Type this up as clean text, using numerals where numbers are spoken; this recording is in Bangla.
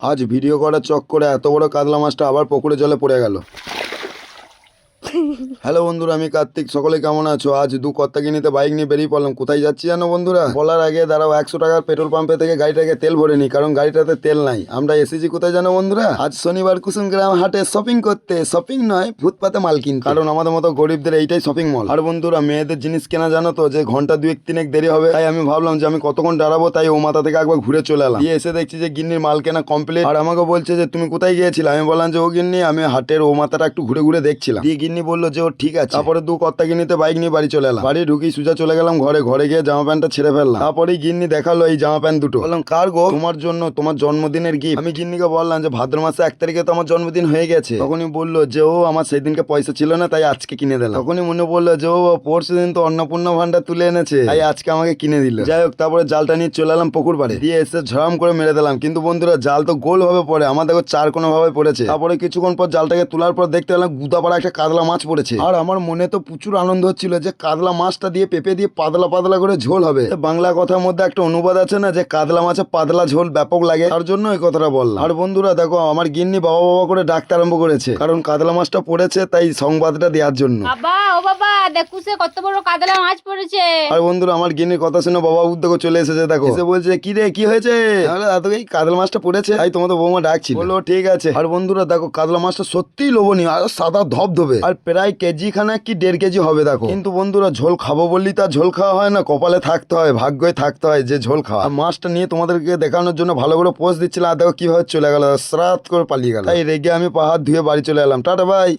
আজ ভিডিও করার চক্করে এত বড় কাতলা মাছটা আবার পুকুরে জলে পড়ে গেল। হ্যালো বন্ধুরা, আমি কার্তিক। সকলে কেমন আছো? আজ দু কর্তাকে নিতে বাইক নিয়ে বেরিয়ে পড়লাম। কোথায় যাচ্ছি জানো বন্ধুরা? বলার আগে দাঁড়াও, 100 টাকার পেট্রোল পাম্পে থেকে গাড়িটাকে তেল ভরে নি, কারণ গাড়িটাতে তেল নাই। আমরা এসেছি কোথায় জানো বন্ধুরা? আজ শনিবার কুসুমগ্রাম হাটে শপিং করতে। শপিং নয়, ফুটপাতে মাল কিনতে, কারণ আমাদের মতো গরিবদের এইটাই শপিং মল। আর বন্ধুরা, মেয়েদের জিনিস কেনা জানো তো যে ঘন্টা 2-3 দেরি হবে, তাই আমি ভাবলাম যে আমি কতক্ষণ দাঁড়াবো, তাই ও মাথা থেকে একবার ঘুরে চলে এলাম। দিয়ে এসে দেখছি যে গিন্নির মাল কেনা কমপ্লিট। আর আমাকে বলছে যে তুমি কোথায় গিয়েছিলে? আমি বললাম যে ও গিন্নি, আমি হাটের ও মাথাটা একটু ঘুরে ঘুরে দেখছিলাম। দিয়ে গিন্নি বললো যে ও ঠিক আছে। তারপরে দু কর্তাকে নিতে বাইক নিয়ে বাড়ি চলে এলাম। বাড়ি ঢুকি সোজা চলে গেলাম ঘরে। ঘরে গিয়ে জামা প্যান্টটা ছেড়ে ফেললাম। তারপরেই গিন্নি দেখালো এই জামা প্যান্ট দুটো। বললাম কার গো? তোমার জন্য, তোমার জন্মদিনের গিফট। আমি গিন্নিকে বললাম যে ভাদ্র মাসে 1 তারিখে তো আমার জন্মদিন হয়ে গেছে। তখনই বললো যে ও আমার সেই দিনকে পয়সা ছিল না, তাই আজকে কিনে দিলাম। তখনই মনে পড়লো যে ও পরশু দিন তো অন্নপূর্ণা ভান্ডার তুলে এনেছে, তাই আজকে আমাকে কিনে দিল। যাই হোক, তারপরে জালটা নিয়ে চলে এলাম পুকুর পাড়ে। দিয়ে এসে ঝড়াম করে মেরে দিলাম। কিন্তু বন্ধুরা, জাল তো গোল ভাবে পড়ে, আমার দেখো 4 কোণ ভাবে পড়েছে। তারপরে কিছুক্ষণ পর জালটাকে তোলার পর দেখতে পেলাম গুদাপাড়া একটা কাতলা মাছ পড়েছে। আর আমার মনে তো প্রচুর আনন্দ হচ্ছিল যে কাতলা মাছটা দিয়ে পেঁপে দিয়ে পাতলা পাতলা করে ঝোল হবে। বাংলা কথার মধ্যে একটা অনুবাদ আছে না, যে কাতলা মাছে পাতলা ঝোল ব্যাপক লাগে, তার জন্য এই কথাটা বললাম। আর বন্ধুরা দেখো, আমার গিন্নি বাবা বাবা করে ডাকতে আরম্ভ করেছে, কারণ কাতলা মাছটা পড়েছে, তাই সংবাদটা দেওয়ার জন্য। বাবা, ও বাবা, দেখো সে কত বড় কাতলা মাছ পড়েছে। আর বন্ধুরা, আমার গিন্নির কথা শুনে বাবা দেখো চলে এসেছে। দেখো এসে বলছে কি রে, কি হয়েছে? এই কাতলা মাছটা পড়েছে, তাই তোমাদের বৌমা ডাকছিল। বললো ঠিক আছে। আর বন্ধুরা দেখো, কাতলা মাছটা সত্যিই লোভনীয়, আর সাদা ধবধবে, আর প্রায় কেজি খানা কি 1.5 কেজি হবে। দেখো কিন্তু বন্ধুরা, ঝোল খাবো বললি তার ঝোল খাওয়া হয় না, কপালে থাকতে হয়, ভাগ্যই থাকতে হয় যে ঝোল খাওয়া। আর মাছটা নিয়ে তোমাদেরকে দেখানোর জন্য ভালো করে পোজ দিচ্ছিলাম, আর দেখো কিভাবে চলে গেল, শ্রাত করে পালিয়ে গেল। তাই রেগে আমি পাহাড় ধুয়ে বাড়ি চলে এলাম। Tata bye.